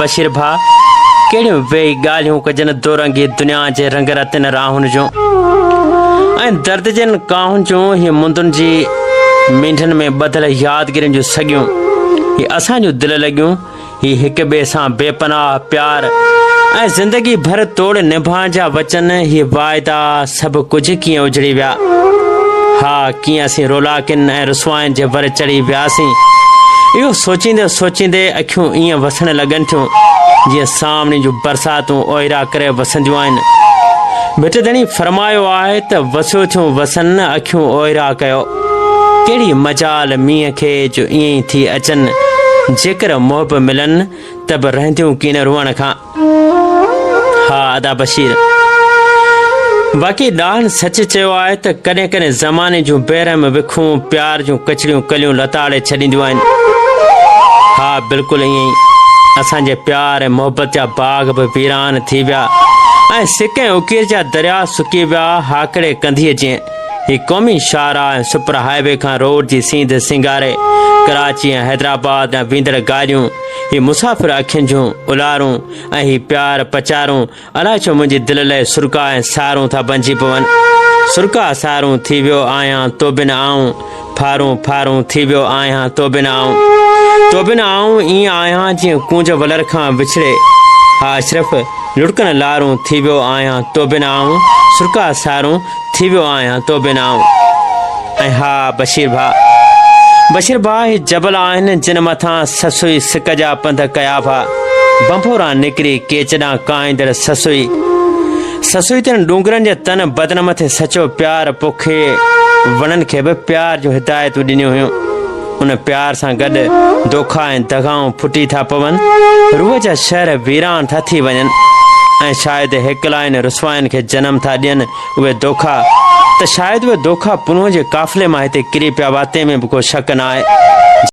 बशीर भा कहिड़ियूं वेही ॻाल्हियूं कजनि दोरंगी दुनिया जे रंग रतन राहुनि जूं ऐं दर्द जनि काहुनि जूं हीअ मुंदुनि जी मींढनि में ॿधल यादगिरियुनि जूं सॻियूं हीअ असांजूं दिलि लॻियूं हीअ हिक ॿिए सां बेपनाह प्यार ऐं ज़िंदगी भर तोड़ निभाइण जा वचन हीअ वाइदा सभु कुझु कीअं उजड़ी विया। हा कीअं असीं रोलाकिन ऐं रुसवाइनि जे वर चढ़ी वियासीं। इहो सोचींदे सोचींदे अखियूं ईअं वसण लॻनि थियूं जीअं सामने जूं बरसातूं ओहिरा करे वसंदियूं आहिनि। मिटदणी फरमायो आहे त वसियो थियूं वसन अखियूं ओहिरा कयो। कहिड़ी मजाल मींहं खे जो ईअं ई थी अचनि जेकर मोहब मिलनि त बि रहंदियूं कीन रुअण खां। हा अदा बशीर बाक़ी ॾाढनि सच चयो आहे त कॾहिं कॾहिं ज़माने जूं बेरहम विखूं प्यार जूं कचड़ियूं कलियूं लताड़े छॾींदियूं आहिनि। हा बिल्कुलु ईअं ई असांजे प्यार ऐं मोहबत जा बाग़ बि वीरान थी विया ऐं सिक ऐं उकीर जा दरिया सुकी विया हाकड़े कंधीअ जीअं। ही क़ौमी शारा ऐं सुपर हाईवे खां रोड जी सींध सिंगारे कराची ऐं हैदराबाद ऐं वेंदड़ गाॾियूं ही मुसाफ़िर अखियुनि जूं उलारूं ऐं ही प्यार पचारूं अलाए छो मुंहिंजी दिलि लाइ सुरका ऐं सारूं था बणिजी पवनि। सुरका सारूं थी वियो आहियां तो बिन आऊं फारूं फारूं थी वियो आहियां तो बिन आऊं ईअं आहियां जीअं कूंज वलर खां विछड़े। हा सिर्फ़ लुड़कन लारूं थी वियो आहियां तो बिन आऊं सुरका सारूं थी वियो आहियां तो बिन आऊं। ऐं हा बशीर भा ही जबल आहिनि जिन मथां ससुई सिक जा पंध कया भा बंफोरां निकिरी केचॾां काईंदड़ ससुई तन डूंगरनि जे तन बदन मथे सचो प्यार पोखे वणनि खे बि प्यार जूं हिदायतूं ॾिनियूं हुयूं। उन प्यार सां गॾु दोखा ऐं दगाऊं फुटी था पवनि रूह जा शहर वीरान था थी वञनि ऐं शायदि हिकलाइन रुसवाइनि खे जनम था ॾियनि उहे दोखा त शायदि उहे दोखा पुनः जे काफ़िले मां हिते किरी पिया वाते में बि को शक न आहे।